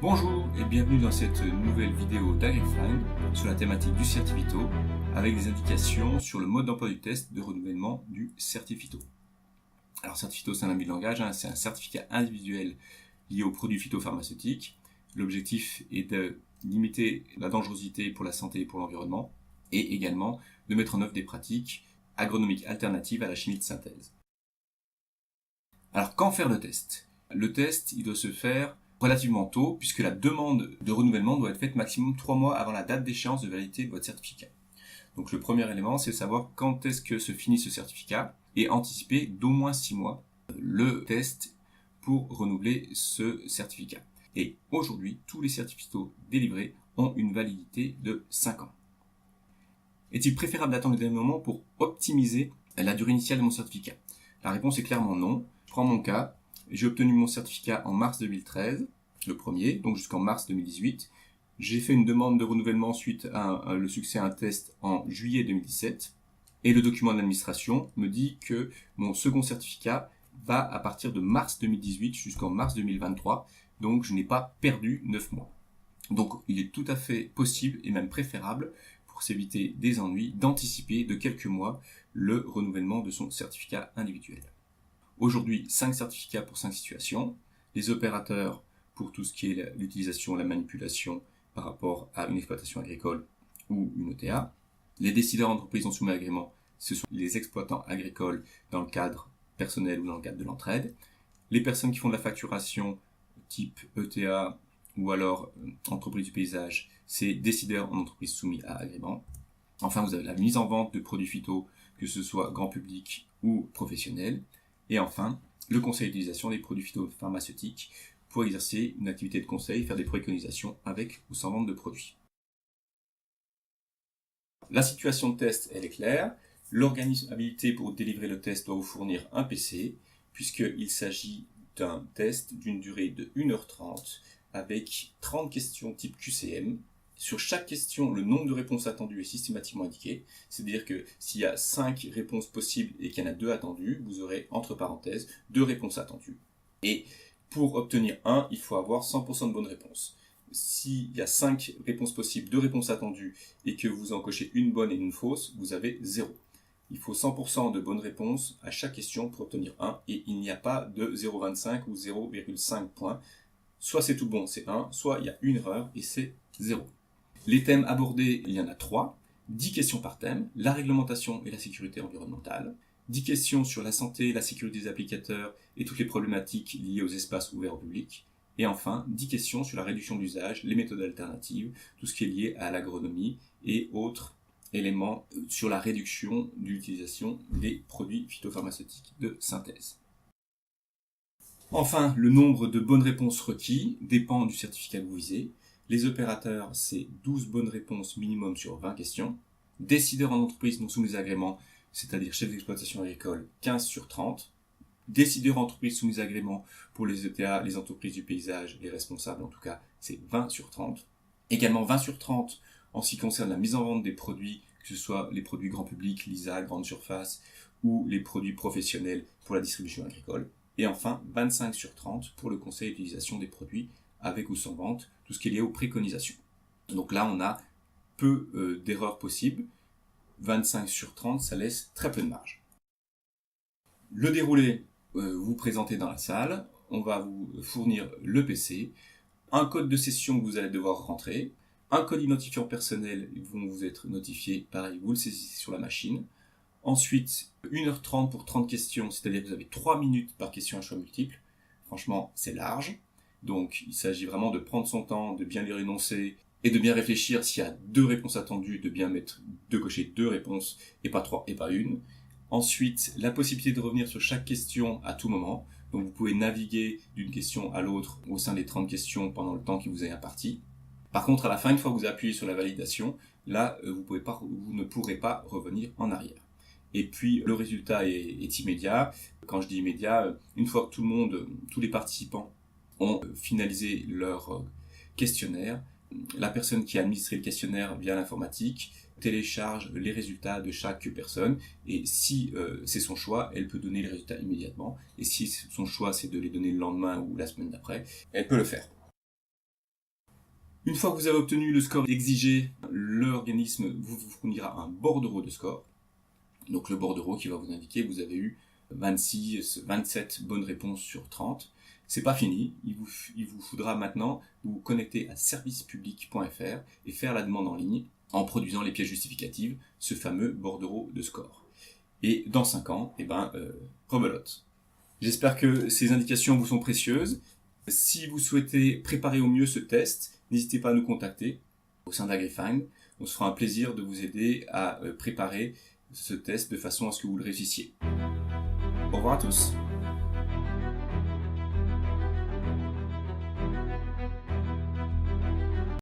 Bonjour et bienvenue dans cette nouvelle vidéo d'AgriFind sur la thématique du Certifito avec des indications sur le mode d'emploi du test de renouvellement du Certifito. Alors Certifito, c'est un ami de langage, c'est un certificat individuel lié aux produits phytopharmaceutiques. L'objectif est de limiter la dangerosité pour la santé et pour l'environnement et également de mettre en œuvre des pratiques agronomiques alternatives à la chimie de synthèse. Alors quand faire le test? Le test, il doit se faire relativement tôt, puisque la demande de renouvellement doit être faite maximum 3 mois avant la date d'échéance de validité de votre certificat. Donc le premier élément, c'est de savoir quand est-ce que se finit ce certificat et anticiper d'au moins 6 mois le test pour renouveler ce certificat. Et aujourd'hui, tous les certificats délivrés ont une validité de 5 ans. Est-il préférable d'attendre le dernier moment pour optimiser la durée initiale de mon certificat? La réponse est clairement non. Je prends mon cas. J'ai obtenu mon certificat en mars 2013, le premier, donc jusqu'en mars 2018. J'ai fait une demande de renouvellement suite à le succès à un test en juillet 2017. Et le document d'administration me dit que mon second certificat va à partir de mars 2018 jusqu'en mars 2023. Donc je n'ai pas perdu 9 mois. Donc il est tout à fait possible et même préférable, pour s'éviter des ennuis, d'anticiper de quelques mois le renouvellement de son certificat individuel. Aujourd'hui, 5 certificats pour 5 situations. Les opérateurs pour tout ce qui est l'utilisation, la manipulation par rapport à une exploitation agricole ou une ETA. Les décideurs d'entreprise non soumis à agrément, ce sont les exploitants agricoles dans le cadre personnel ou dans le cadre de l'entraide. Les personnes qui font de la facturation type ETA ou alors entreprise du paysage, c'est décideurs en entreprise soumis à agrément. Enfin, vous avez la mise en vente de produits phyto, que ce soit grand public ou professionnel. Et enfin, le conseil d'utilisation des produits phytopharmaceutiques pour exercer une activité de conseil, faire des préconisations avec ou sans vente de produits. La situation de test, elle est claire. L'organisme habilité pour délivrer le test doit vous fournir un PC, puisqu'il s'agit d'un test d'une durée de 1h30 avec 30 questions type QCM. Sur chaque question, le nombre de réponses attendues est systématiquement indiqué. C'est-à-dire que s'il y a 5 réponses possibles et qu'il y en a 2 attendues, vous aurez entre parenthèses 2 réponses attendues. Et pour obtenir 1, il faut avoir 100% de bonnes réponses. S'il y a 5 réponses possibles, 2 réponses attendues et que vous en cochez une bonne et une fausse, vous avez 0. Il faut 100% de bonnes réponses à chaque question pour obtenir 1 et il n'y a pas de 0,25 ou 0,5 points. Soit c'est tout bon, c'est 1, soit il y a une erreur et c'est 0. Les thèmes abordés, il y en a 3. 10 questions par thème, la réglementation et la sécurité environnementale. 10 questions sur la santé, la sécurité des applicateurs et toutes les problématiques liées aux espaces ouverts au public. Et enfin, 10 questions sur la réduction d'usage, les méthodes alternatives, tout ce qui est lié à l'agronomie et autres éléments sur la réduction de l'utilisation des produits phytopharmaceutiques de synthèse. Enfin, le nombre de bonnes réponses requis dépend du certificat que vous visez. Les opérateurs, c'est 12 bonnes réponses minimum sur 20 questions. Décideurs en entreprise non soumis à agrément, c'est-à-dire chef d'exploitation agricole, 15 sur 30. Décideurs en entreprise soumis à agrément pour les ETA, les entreprises du paysage, les responsables en tout cas, c'est 20 sur 30. Également 20 sur 30 en ce qui concerne la mise en vente des produits, que ce soit les produits grand public, LISA, grande surface, ou les produits professionnels pour la distribution agricole. Et enfin, 25 sur 30 pour le conseil d'utilisation des produits avec ou sans vente, tout ce qui est lié aux préconisations. Donc là, on a peu d'erreurs possibles. 25 sur 30, ça laisse très peu de marge. Le déroulé, vous présentez dans la salle. On va vous fournir le PC, un code de session que vous allez devoir rentrer, un code identifiant personnel, ils vont vous être notifiés, pareil, vous le saisissez sur la machine. Ensuite, 1h30 pour 30 questions, c'est-à-dire que vous avez 3 minutes par question à choix multiple. Franchement, c'est large. Donc, il s'agit vraiment de prendre son temps, de bien lire l'énoncé et de bien réfléchir s'il y a 2 réponses attendues, de cocher 2 réponses et pas 3 et pas 1. Ensuite, la possibilité de revenir sur chaque question à tout moment. Donc, vous pouvez naviguer d'une question à l'autre au sein des 30 questions pendant le temps qui vous est imparti. Par contre, à la fin, une fois que vous appuyez sur la validation, là, vous ne pourrez pas revenir en arrière. Et puis, le résultat est immédiat. Quand je dis immédiat, une fois que tous les participants ont finalisé leur questionnaire, la personne qui a administré le questionnaire via l'informatique télécharge les résultats de chaque personne et si c'est son choix, elle peut donner les résultats immédiatement et si son choix c'est de les donner le lendemain ou la semaine d'après, elle peut le faire. Une fois que vous avez obtenu le score exigé, l'organisme vous fournira un bordereau de score. Donc le bordereau qui va vous indiquer que vous avez eu 27 bonnes réponses sur 30. C'est pas fini, il vous faudra maintenant vous connecter à servicepublic.fr et faire la demande en ligne en produisant les pièces justificatives, ce fameux bordereau de score. Et dans 5 ans, rebelote. J'espère que ces indications vous sont précieuses. Si vous souhaitez préparer au mieux ce test, n'hésitez pas à nous contacter au sein d'AgriFind. On se fera un plaisir de vous aider à préparer ce test de façon à ce que vous le réussissiez. Au revoir à tous.